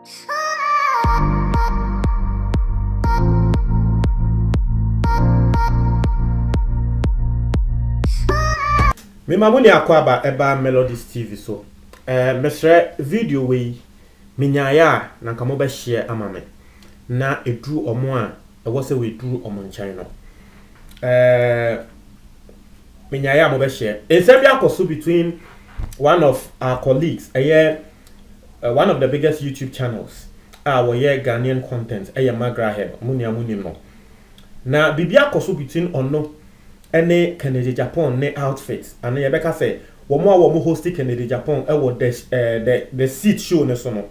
Me mamuni akwaba eba Melodies TV so. Mesre video we minyaya na nka mo be share ama me. Na edru omo a ewo se we dru omo nchan no. Minyaya mo be share. Ensem bi akoso between one of our colleagues, one of the biggest YouTube channels, we Ghanaian content, Magraheb, Munim no. Na bibi akoso between ono ene Kennedy Japan ne outfits and Yebeka say womo host Kennedy Japan the seat show ne so no.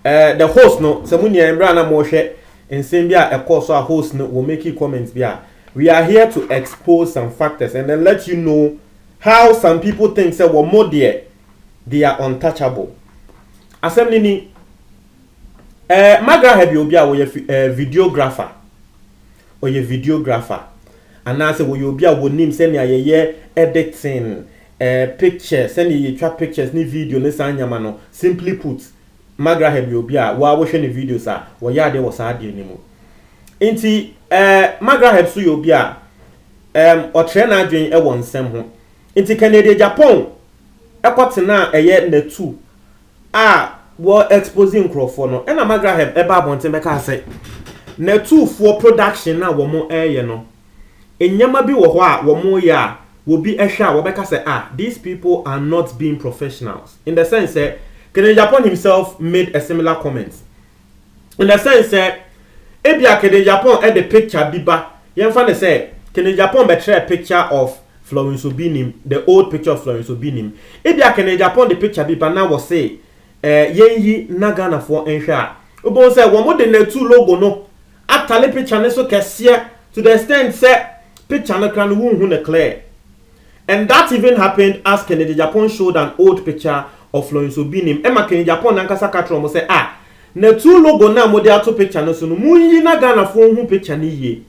The host no Samunia Mbra na mo hwe ensem bia ekoso a host no will make comments bia. We are here to expose some factors and then let you know how some people think say womo there they are untouchable. Assembly ni Magraheb obi a wo videographer or your videographer and now say wo you be a wonim send ye editing pictures send you trap pictures ni video ni sanyama no. Simply put Magraheb you be a wa wo hwe ni videos a wo ya de wo sa de ni mu enti Magraheb so you be a o train adwen e won nsem ho enti Kennedy Japan ekotena na two wo exposing crofo no na Magraheb e ba bonten be ka say na two for production na wo mo no enyama bi wo ho a wo mo ya wo bi ehwe a wo be ka say these people are not being professionals in the sense that Kennedy Japan himself made a similar comment in the sense that ebia Kennedy Japan the picture biba yemfa ne say Kennedy Japan be share a picture of Florence Obinim, the old picture of Florence Obinim. Ebia Kennedy Japan the picture biba na wo say yenyi na Ghana for enhwe a obo say wo mo de na two logo no atale picture ne so kese to the extent say picture no kan hu ne clear. And that even happened as Kennedy Japan showed an old picture of Florence Obinim. Emma Kennedy Japan nankasa katro mo say na two logo na mo de ato picture no so no mu yi na Ghana for hu picture ni ye.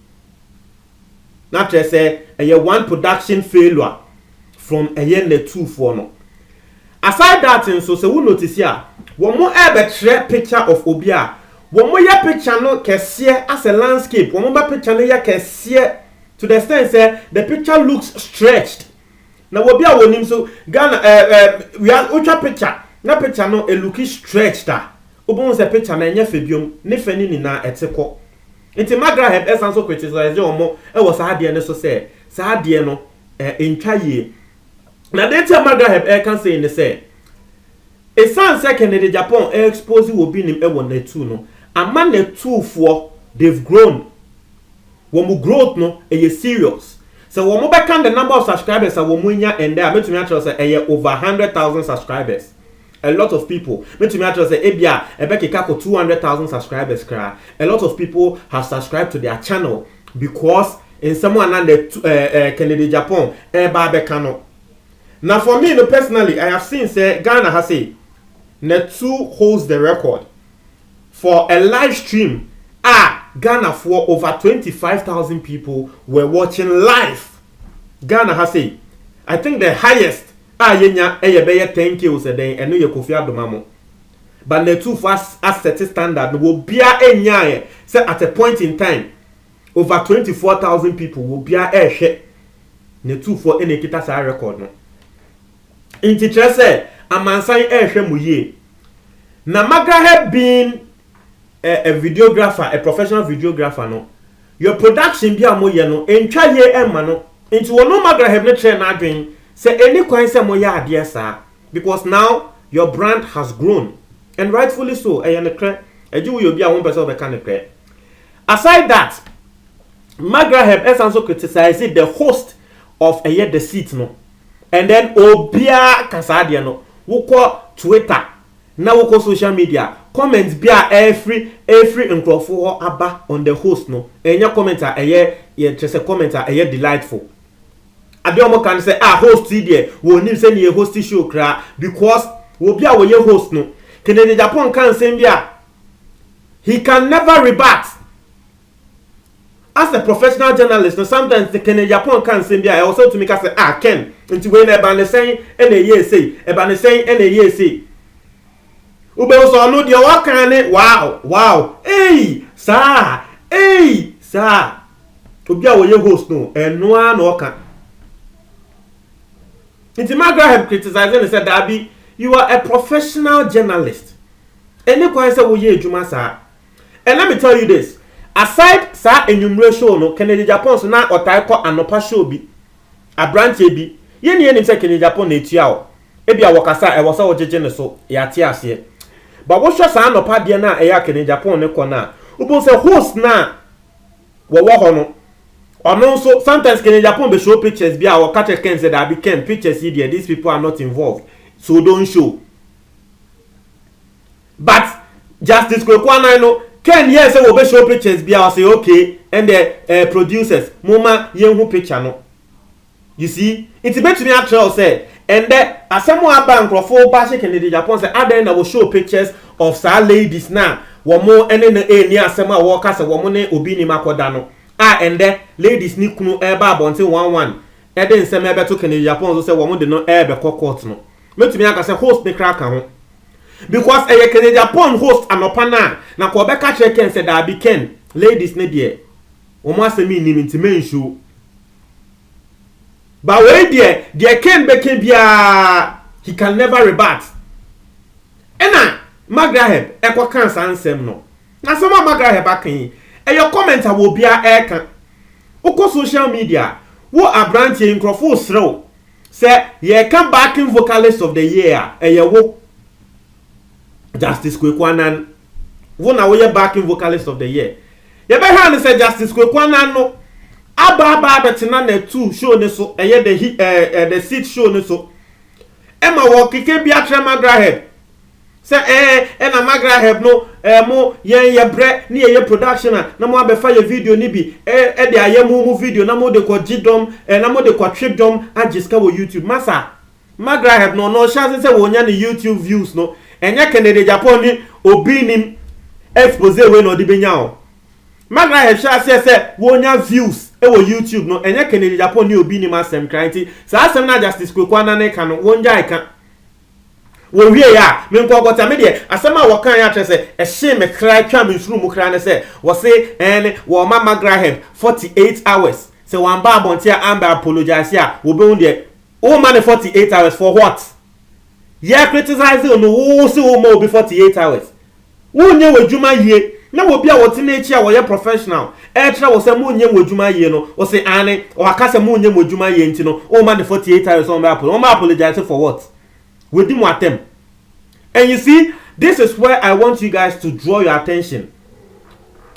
Na tre say one production failure from the two for no. Aside that so say we notice here wo mo betre picture of obi a wo mo ya picture no kese as a landscape wo mo ba picture no ya kese to the extent say the picture looks stretched na wo bia wonim so Ghana we are ultra picture na picture no e look stretched obon say picture na nya febiom ne fani ni na eteko enti Magraheb esan so criticize omo e wo sa de ne so say sa de no entwa ye na data Magraheb can say in the say a san second in the Japan expose will be him na two no a man na two for they've grown womu growth no serious so womu back the number of subscribers a womu nya and there me to me actually say over 100,000 subscribers. A lot of people me to me actually say ebia ebekeka ko 200,000 subscribers kra. A lot of people have subscribed to their channel because in someone and the Kennedy Japan ba beka no. Now for me personally, I have seen say Ghana has say Net2 holds the record for a live stream. Ghana for over 25,000 people were watching live. Ghana has say I think the highest yenya be 10K a day and no Kofi Adomamo. But Net2 for as set standard will be enya say at a point in time over 24,000 people will be share Net2 for any kita sa record no. Inti trese amansan ehwe mu ye na Magraheb being a videographer, a professional videographer no your production bia mo ye no entwa ye emma no inti wono Magraheb ne tre na adwen say any kwan say mo ye ade sa because now your brand has grown and rightfully so ne kre eji wo bia won person be kan ne kre. Aside that Magraheb also criticized the host of the seat no. And then obia kasadia no woko Twitter na woko social media comments bia every nkrofo aba on the host no enya commenter ye just a commenter delightful adiomo can say host there wo nim say na host show kra because obia wo ye host no Kennedy Japan can say bia he can never rebut. As a professional journalist, no, sometimes the Kennedy Japan can say, I also to make us say, Ken, into when a banner saying, and a year say, a banner saying, and a year say. ube so no de waka ne wow hey sir obi a wo ye host no eno a na oka nti Magra have criticized and said Dabi, you are a professional journalist. Any question wo ye adwuma sa. And let me tell you this, aside sa enumeration no Kennedy Japan so na otai ko anopa show bi abranche bi ye ne nim say Kennedy Japan na etua o e bia wokasa e wo sa wo jeje ne so ya tie ase but wo hwa sa anopa de na e ya Kennedy Japan ne ko na wo say host na wo ho no ono so sometimes Kennedy Japan be show pictures bia wo catch Ken say that be Ken pictures here these people are not involved so don't show but Justice Kwekwana no Ken yes say we be show pictures bia I say okay and the producers mama yen hu picture no you see it bet me actual say and the asemo aba nkrofo ba she Kennedy Japan say adan na will show pictures of sa ladies now wo mo ene na ni asemo a wo ka say wo mo ne obi ni makoda no and the ladies ni kunu eba abonte 11 e de nsem ebe to Kennedy Japan so say wo mo de no ebe court no metumi aka say host ne kraka ho because Kennedy Japan host anopa na ko be ka che Ken say da be Ken ladies ne de wo mo asemi ni intimate show but wait there Ken be Ken bia he can never rebut ena Magra heb ekwa kan sansem no na sama Magra heb akan your commenter will be a can uko social media wo abranche nkrofo srew say ye can backing vocalist of the year wo Justice Kwekwana wo na wo ye backing vocalist of the year ye be han say Justice Kwekwana no aba betina na 2 show ne so the seat show ne so ema wo kike bia tra Magra heb say na Magra heb no mo ye bre ni ye production na mo abefa ye video ni bi de aye mo video na mo de ko gidom na mo de ko tripdom agiska wo YouTube masa Magra heb no chance say wo nya ni YouTube views no enye Kennedy Japan ni obi nim expose we no de benya o Magra heb chance say wo nya views e wo YouTube no enye Kennedy Japan ni obi nim asem kranti sa asem na Justice Kwekwana ne ka no wo nja ka wo wie ya me nko gota me de asema wo kan ya trese e hye me kra twa me nsuru mu kra ne se wo se wo ma Magra heb 48 hours se wan ba abontia amba apologize ya wo be hunde o ma ne 48 hours for what ye criticize no wo se wo ma obi 48 hours wo nye wadwuma yie na wo bia wo te na echi a wo ye professional e tra wo se mo nye wadwuma yie no wo se ane o aka se mo nye wadwuma yie nti no o ma ne 48 hours on ba apologize for what with them at them. And you see, this is where I want you guys to draw your attention.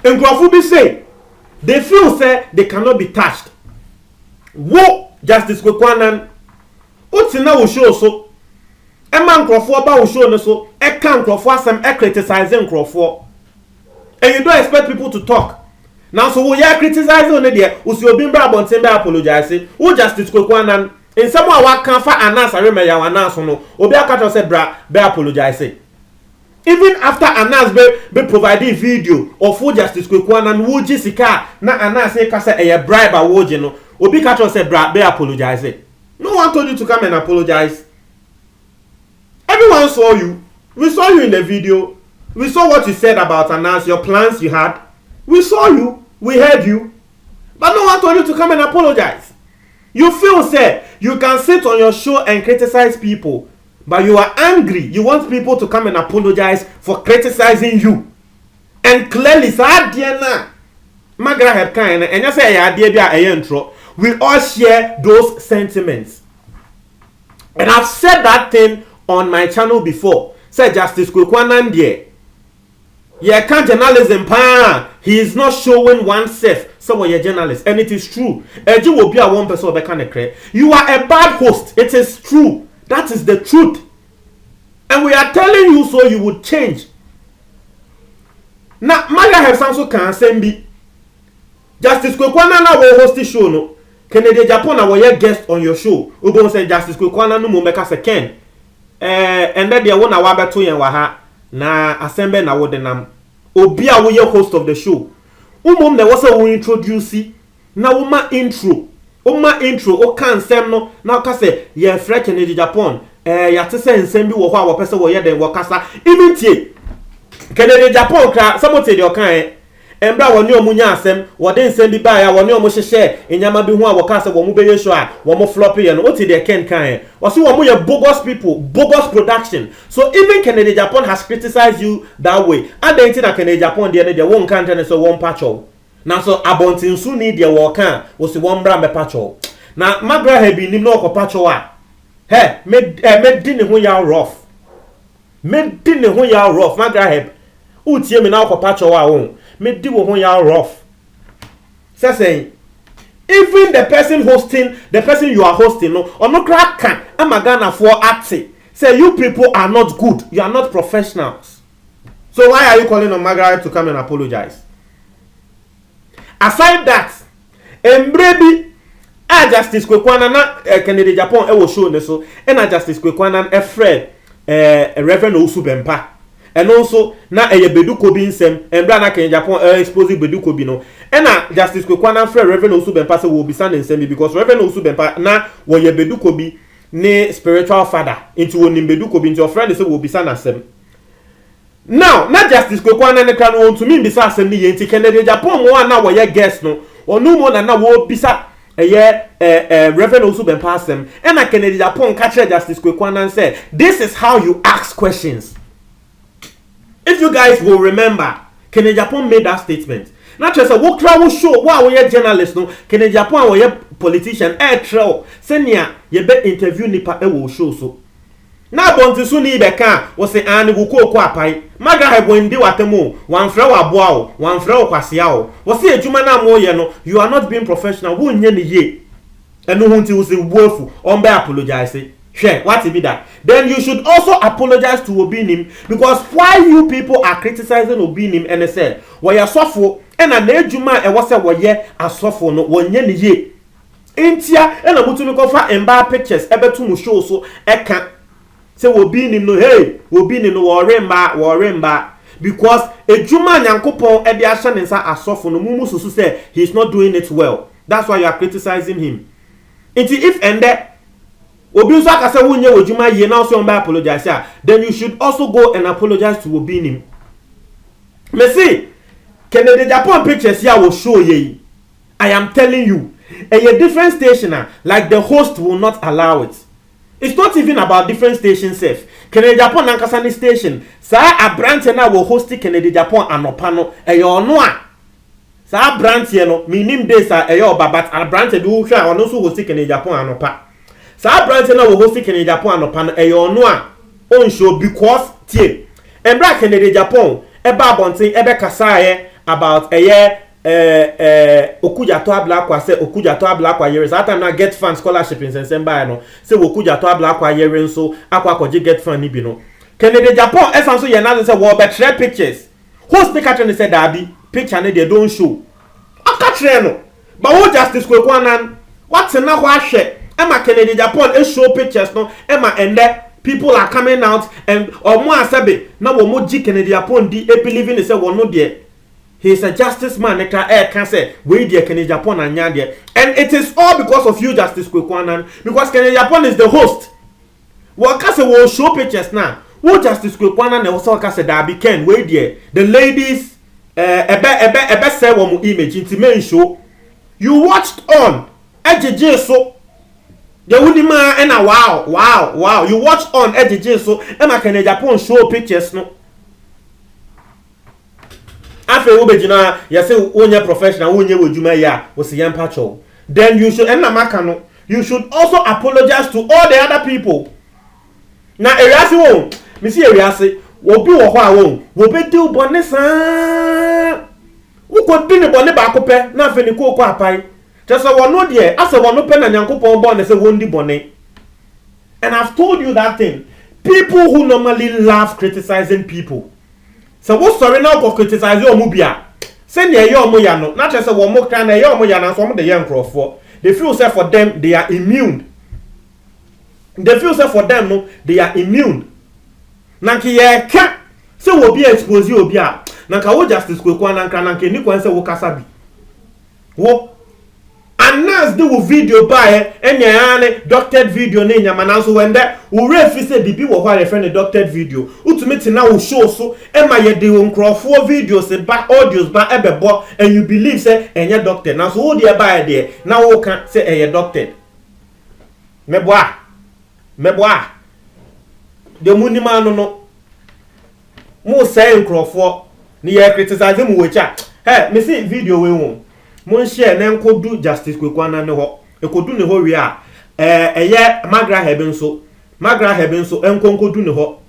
And Nkrofo say they feel say they cannot be touched. Wo Justice Kwekwana utina wo show so e man Nkrofo ba wo show no so e kan Nkrofo asem e criticize Nkrofo. And you don't expect people to talk. Now so we are criticizing on there, usi obi mbra bonten be apologize. Wo Justice Kwekwana in someone wa kan fa announce areme ya announce no obi akato say bra be apologize even after announce be provide video of who Justice Kwekwana no woji sika na announce ka say e bribe a woji no obi kato say bra be apologize. No one told you to come and apologize. Everyone saw you. We saw you in the video. We saw what you said about announce your plans you had. We saw you. We heard you. But no one told you to come and apologize. You feel say you can sit on your show and criticize people, but you are angry. You want people to come and apologize for criticizing you. And clearly, Magra heb kind and you say we all share those sentiments. And I've said that thing on my channel before. Say Justice Kwekwana there. Yeah, can't journalism pa. He is not showing oneself. So you're a journalist, and it is true. You will be a one person you are a bad host. It is true. That is the truth. And we are telling you so you would change. Now, Maga have some can send me. Justice Kwekwana na will host the show no. Kennedy Japan na will guest on your show. Ugo say Justice Kwekwana no mo make us a Ken. And then they wona wa beto yen wa ha na assemble na wo denam. Obi a wo ye host of the show. Umom na wasa wo introduce na wo ma intro o kan sem no na ka say ye frɛ Kennedy Japan ya te say nsem bi wo ho a wo pese wo ye den wo kasa even tie Kennedy Japan kra samote de okan embra woni omunya asem wo de nsem bi ba ya woni omo hyehye enyama bi ho a wo kasa wo mu be ye show a wo mo flop ye no oti de ken kan wo se wo mo ye bogus people, bogus production. So even Kennedy Japan has criticized you that way. Adenti na Kennedy Japan de ne won kan tane so won pacho na so abontin su ni de wo kan wo se won bra me pacho na magra ha bi nim no okopacho a he me di ne ho ya rough magra ha utie me na okopacho a won me di wo ho ya rough say even the person hosting, the person you are hosting no ono kra kan amagana for ate say you people are not good, you are not professionals. So why are you calling on Margaret to come and apologize? Aside that, Embrebi Justice Kwekwana na Kennedy Japan e wo show ne so e na Justice Kwekwana e friend Reverend Osubempa and also na Bedu Kobi nsem Embra na Kennedy Japan expose Bedu Kobi no e na Justice Kwekwana friend Reverend Osubempa say wo bisa nsem because Reverend Osubempa na wo Bedu Kobi ne spiritual father into wonim Bedu Kobi into your friend say wo bisa na nsem. Now, not Justice Kwekwana ne kan won to me bisa asem ni yenti Kennedy Japan mo na wo ye guest no onu mo na wo bisa Reverend Osubempa asem and na Kennedy Japan catch Justice Kwekwana and say this is how you ask questions. If you guys will remember, Kennedy Japan made that statement. Not just a wo crowd show wa we journalist no Kennedy Japan wo ye politician trail senior ye be interview nipa wo show so na bonti so ni be kan wo se an wo ko apai maga ha bondi watemu wan fra wa boa o wan fra o kwasea o wo se adwuma na mo ye no you are not being professional wo nye ne ye enu hunti wo se woafu on be apologize share what be that then you should also apologize to Obinim because why you people are criticizing Obinim and say we are sofo and an adwuma e wo se wo ye asofo no wo nye ne ye entia e na mutumi ko fa emba pictures ebetu mu show so eka say Obinim no hey Obinim no worry mba because ejuma nyankopon e de ahye ne nsa asofo no mumu susu say he's not doing it well. That's why you are criticizing him. If ende Obi so aka say wonye ejuma ye na so mba apologize then you should also go and apologize to Obinim. Me see Kennedy Japan pictures here will show ye. I am telling you a different station like the host will not allow it. It's not even about different stations safe. Kennedy Japan Nankasani station. Sa a branch na will host Kennedy Japan anopano eyo no a. Sa branch ye no minim days eyo but a branch do hwa ono so host Kennedy Japan anopa. Sa branch na will host Kennedy Japan anopano eyo no a on show because tie. Embra Kennedy Japan eba bontin ebe kasa about Okuja to Ablakwa say Okuja to Ablakwa yere that time na get fan scholarship in December no say Okuja to Ablakwa yere so akwa koje get fan ni bi no Kennedy Japan esanso ye na say wo betre pictures host make atone say dabi picture ne they don't show akatre no but wo Justice Kwekwana what na ho ahwe e ma Kennedy Japan e show pictures no e ma ende people are coming out and omo asabe na wo mo ji Kennedy Japan di e believing say wo no de. He is a justice man. Can say we dear Kennedy Japan and Nyandia, and it is all because of you, Justice Kwekwana, because Kennedy Japan is the host. What can say will show pictures now? What Justice Kwekwana and also can say that became we dear the ladies ebe say one image into main show. You watched on EJJ so the Woodima and a wow. You watched on EJJ so Emma Kennedy Japan show pictures no. Afe obejina ya say onye professional onye wejuma ya wo se yan pacho then you should enna maka no you should also apologize to all the other people na eriase won me see eriase obi wo ho a won wo be di ubone san wo ko di ne bone ba ko pe na afe ni ko apai just so no de ase wono pe na nyankopon bone se won di bone and I've told you that thing people who normally love criticizing people. So what sorry now for criticize your mubia? Send your moyano, not just a one more kind of your moyana, some of the young for. They feel say for them they are immune. They feel say for them no, they are immune. Nanki ye ka so will be exposed you bia. Nanka wo Justice Kwekwana nanka nanke ni kwan say wo kasabi. Wo announce the video by any doctored video ne nyama na so when that we refi say bibi wo hwa friend doctored video ultimate na wo show so e ma ye de nkrofo videos ba audios ba ebebo and you believe say enye doctor na so wo de ba there na wo kan say enye doctor meboa de munima no mo say nkrofo ni ye criticize mu wecha me see video we won mon share na enkodu justice kwekwana ne ho ekodu ne ho wi a eye magra hebe nso enkonkodu ne ho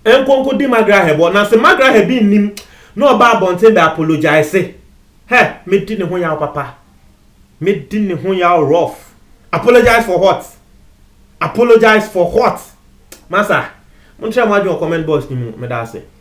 enkonkodi magra hebo na se magra hebi nim no oba abonte be apologize me di ne ho ya papa me di ne ho ya rough apologize for what masa mon share mo adwo comment box ni mu me da se